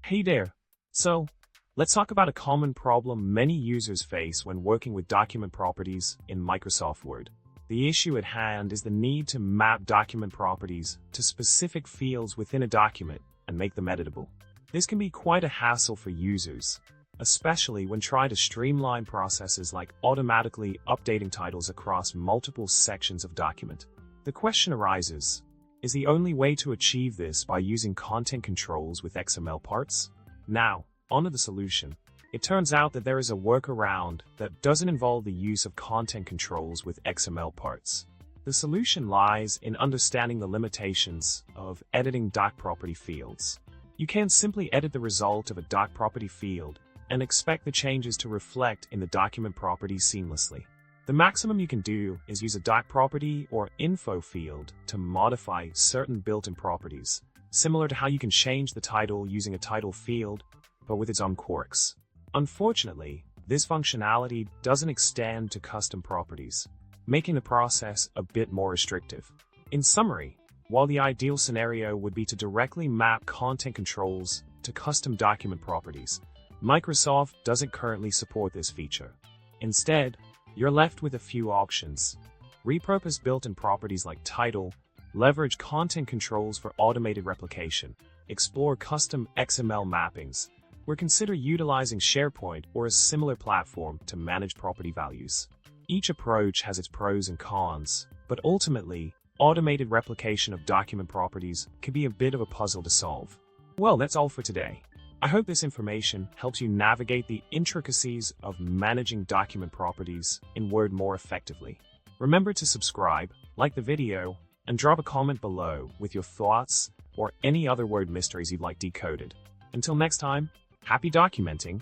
Hey there. So, let's talk about a common problem many users face when working with document properties in Microsoft Word. The issue at hand is the need to map document properties to specific fields within a document and make them editable. This can be quite a hassle for users, especially when trying to streamline processes like automatically updating titles across multiple sections of document. The question arises, is the only way to achieve this by using content controls with XML parts? Now, onto the solution. It turns out that there is a workaround that doesn't involve the use of content controls with XML parts. The solution lies in understanding the limitations of editing doc property fields. You can't simply edit the result of a doc property field and expect the changes to reflect in the document properties seamlessly. The maximum you can do is use a doc property or info field to modify certain built-in properties, similar to how you can change the title using a title field, but with its own quirks. Unfortunately, this functionality doesn't extend to custom properties, making the process a bit more restrictive. In summary, while the ideal scenario would be to directly map content controls to custom document properties, Microsoft doesn't currently support this feature. Instead, you're left with a few options. Repurpose built-in properties like title, leverage content controls for automated replication, explore custom XML mappings, or consider utilizing SharePoint or a similar platform to manage property values. Each approach has its pros and cons, but ultimately, automated replication of document properties can be a bit of a puzzle to solve. Well, that's all for today. I hope this information helps you navigate the intricacies of managing document properties in Word more effectively. Remember to subscribe, like the video, and drop a comment below with your thoughts or any other word mysteries you'd like decoded. Until next time, happy documenting!